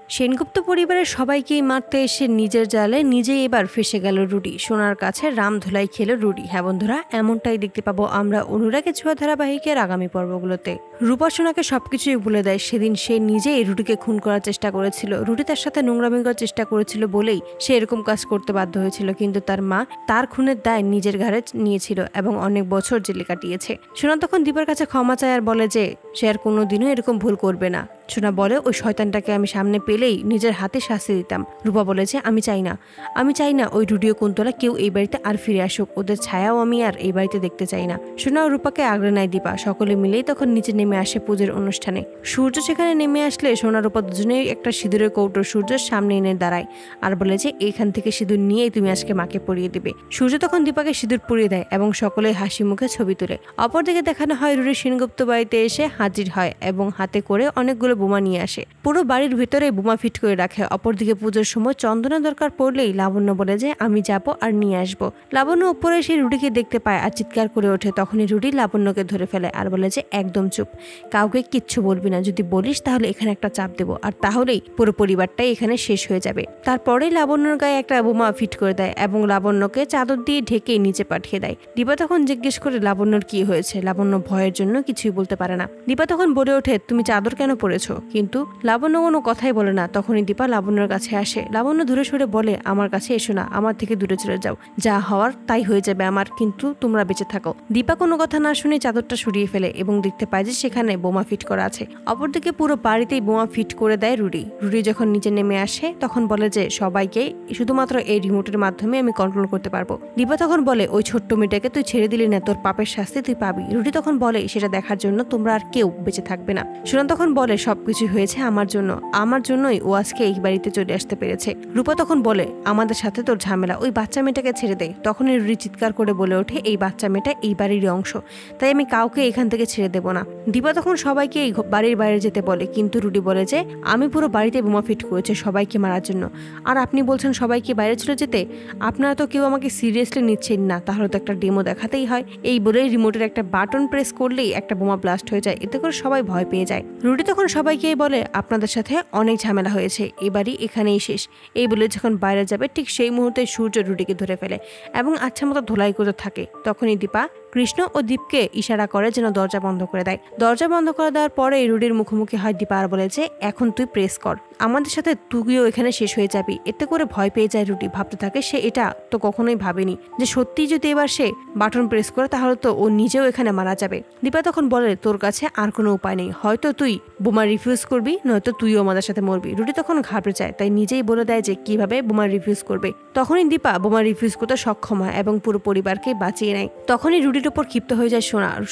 সেনগুপ্ত পরিবারের সবাইকেই মারতে এসে নিজের জালে নিজেই এবার ফেসে গেল রুডি। সোনার কাছে রাম ধুলাই খেল রুডি। হ্যাঁ বন্ধুরা, এমনটাই দেখতে পাবো আমরা অনুরাগে ছোঁয়া ধারাবাহিকের আগামী পর্বগুলোতে। রূপা সোনাকে সবকিছুই বলে দেয়। সেদিন সে নিজেই রুডিকে খুন করার চেষ্টা করেছিল। রুডি তার সাথে নোংরামি করার চেষ্টা করেছিল বলেই সে এরকম কাজ করতে বাধ্য হয়েছিল, কিন্তু তার মা তার খুনের দায় নিজের ঘাড়ে নিয়েছিল এবং অনেক বছর জেলে কাটিয়েছে। সোনা তখন দীপার কাছে ক্ষমা চায় আর বলে যে সে আর কোনোদিনও এরকম ভুল করবে না। সোনা বলে ওই শয়তানটাকে আমি সামনে পেলেই নিজের হাতে শাস্তি দিতাম। রূপা বলেছে আমি চাই না ওই রুডিও কুন্তলা কেউ এই বাড়িতে আর ফিরে আসুক, ওদের ছায়াও আমি আর এই বাড়িতে দেখতে চাই না। সোনা ও রূপাকে আগলে নেয় দীপা। সকলে মিলেই তখন নিচে নেমে আসে পুজোর অনুষ্ঠানে। সূর্য সেখানে নেমে আসলে সোনা রূপা দুজনেই একটা সিঁদুরের কৌটো সূর্যের সামনে এনে দাঁড়ায় আর বলে যে এখান থেকে সিঁদুর নিয়েই তুমি আজকে মাকে পরিয়ে দিবে। সূর্য তখন দীপাকে সিঁদুর পরিয়ে দেয় এবং সকলে হাসি মুখে ছবি তোলে। অপরদিকে দেখানো হয় রুডি সেনগুপ্ত বাড়িতে এসে হাজির হয় এবং হাতে করে অনেকগুলো বোমা নিয়ে আসে। পুরো বাড়ির ভিতরে বোমা ফিট করে রাখে। অপরদিকে পুজোর সময় চন্দনের দরকার পড়লেই লাবণ্য বলে যে আমি যাব আর নিয়ে আসবো। লাবণ্য উপরে এসে রুডিকে দেখতে পায় আর চিৎকার করে ওঠে। তখনই রুডি লাবণ্যকে ধরে ফেলে আর বলে যে একদম চুপ, কাউকে কিচ্ছু বলবি না, যদি বলিস তাহলে এখানে একটা চাপ দেবো আর তাহলেই পুরো পরিবারটাই এখানে শেষ হয়ে যাবে। তারপরেই লাবণ্যর গায়ে একটা বোমা ফিট করে দেয় এবং লাবণ্যকে চাদর দিয়ে ঢেকে নিচে পাঠিয়ে দেয়। দীপা তখন জিজ্ঞেস করে লাবণ্যর কি হয়েছে। লাবণ্য ভয়ের জন্য কিছুই বলতে পারে না। দীপা তখন বলে ওঠে তুমি চাদর কেন পরেছো, কিন্তু লাবণ্য কোনো কথাই বলে না। তখনই দীপা লাবণ্যর কাছে আসে। লাবণ্য দূরে সরে বলে আমার কাছে এসো না, আমার থেকে দূরে চলে যাও, যা হওয়ার তাই হয়ে যাবে আমার, কিন্তু তোমরা বেঁচে থাকো। দীপা কোনো কথা না শুনে চাদরটা সরিয়ে ফেলে এবং দেখতে পায় যে সেখানে বোমা ফিট করা আছে। অপরদিকে পুরো বাড়িতেই বোমা ফিট করে দেয় রুডি। রুডি যখন নিচে নেমে আসে তখন বলে যে সবাইকে শুধুমাত্র এই রিমোটের মাধ্যমে আমি কন্ট্রোল করতে পারবো। দীপা তখন বলে ওই ছোট্ট মেয়েটাকে তুই ছেড়ে দিলি না, তোর পাপের শাস্তি তুই পাবি। রুডি তখন বলে সেটা দেখার জন্য তোমরা আর কেউ বেঁচে থাকবে না। সোনা তখন বলে সবকিছু হয়েছে আমার জন্যই ও আজকে এই বাড়িতে চলে আসতে পেরেছে। রূপা তখন বলে আমাদের সাথে তোর ঝামেলা, ওই বাচ্চা মেয়েটাকে ছেড়ে দেয়। তখনই রুডি চিৎকার করে বলে ওঠে এই বাচ্চা মেয়েটা এই বাড়ির অংশ, তাই আমি কাউকে এখান থেকে ছেড়ে দেবো না। দীপা তখন সবাইকে এই বাড়ির বাইরে যেতে বলে, কিন্তু রুডি বলে যে আমি পুরো বাড়িতে বোমা ফিট করেছি সবাইকে মারার জন্য, আর আপনি বলছেন সবাইকে বাইরে চলে যেতে। আপনারা তো কেউ আমাকে সিরিয়াসলি নিচ্ছেন না, তাহলে তো একটা ডেমো দেখাতেই হয়। এই বলেই রিমোটের একটা বাটন প্রেস করলেই একটা বোমা ব্লাস্ট হয়ে যায়। এতে করে সবাই ভয় পেয়ে যায়। রুডি তখন সবাইকে বলে আপনাদের সাথে অনেক ঝামেলা হয়েছে, এবারই এখানেই শেষ। এই বলে যখন বাইরে যাবে ঠিক সেই মুহূর্তে সূর্য রুডিকে ধরে ফেলে এবং আচ্ছা মতো ধোলাই করতে থাকে। তখনই দীপা কৃষ্ণ ও দীপকে ইশারা করে যেন দরজা বন্ধ করে দেয়। দরজা বন্ধ করে দেওয়ার পরে রুডির মুখোমুখি হয় দীপা আর বলে যে এখন তুই প্রেস কর, আমাদের সাথে তুইও এখানে শেষ হয়ে যাবি। এতে করে ভয় পেয়ে যায় রুডি। ভাবতে থাকে সে এটা তো কখনোই ভাবেনি যে সত্যি যদি এবার সে বাটন প্রেস করে তাহলে তো ও নিজেও এখানে মারা যাবে। দীপা তখন বলে তোর কাছে আর কোনো উপায় নেই, হয়তো তুই বোমা রিফিউজ করবি, নয়তো তুইও আমাদের সাথে মরবি। রুডি তখন ঘাবড়ে যায়, তাই নিজেই বলে দেয় যে কিভাবে বোমা রিফিউজ করবে। তখনই দীপা বোমা রিফিউজ করতে সক্ষম হয় এবং পুরো পরিবারকে বাঁচিয়ে নেয়। তখনই রুডির উপর ক্ষিপ্ত হয়ে যায়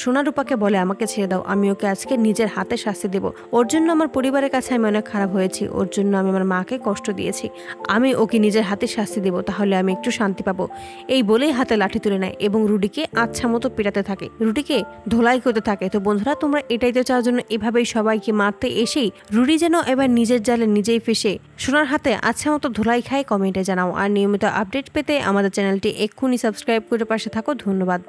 সোনা রূপাকে বলে আমাকে ছেড়ে দাও, আমি ওকে আজকে নিজের হাতে শাস্তি দেবো। ওর জন্য আমার পরিবারের কাছে আমি অনেক খারাপ হয়েছি, ওর জন্য আমি আমার মাকে কষ্ট দিয়েছি, আমি ওকে নিজের হাতে শাস্তি দেবো, তাহলে আমি একটু শান্তি পাবো। এই বলেই হাতে লাঠি তুলে নেয় এবং রুডিকে আচ্ছা মতো পেটাতে থাকে, রুডিকে ধোলাই করতে থাকে। তো বন্ধুরা তোমরা এটাই তো চাওয়ার জন্য এভাবেই সবাইকে মারতে এসেই রুডি যেন এবার নিজের জালে নিজেই ফেসে সোনার হাতে আচ্ছা মতো ধোলাই খায়। কমেন্টে জানাও। আর নিয়মিত আপডেট পেতে আমাদের চ্যানেলটি এক্ষুনি সাবস্ক্রাইব করে পাশে থাকো। ধন্যবাদ।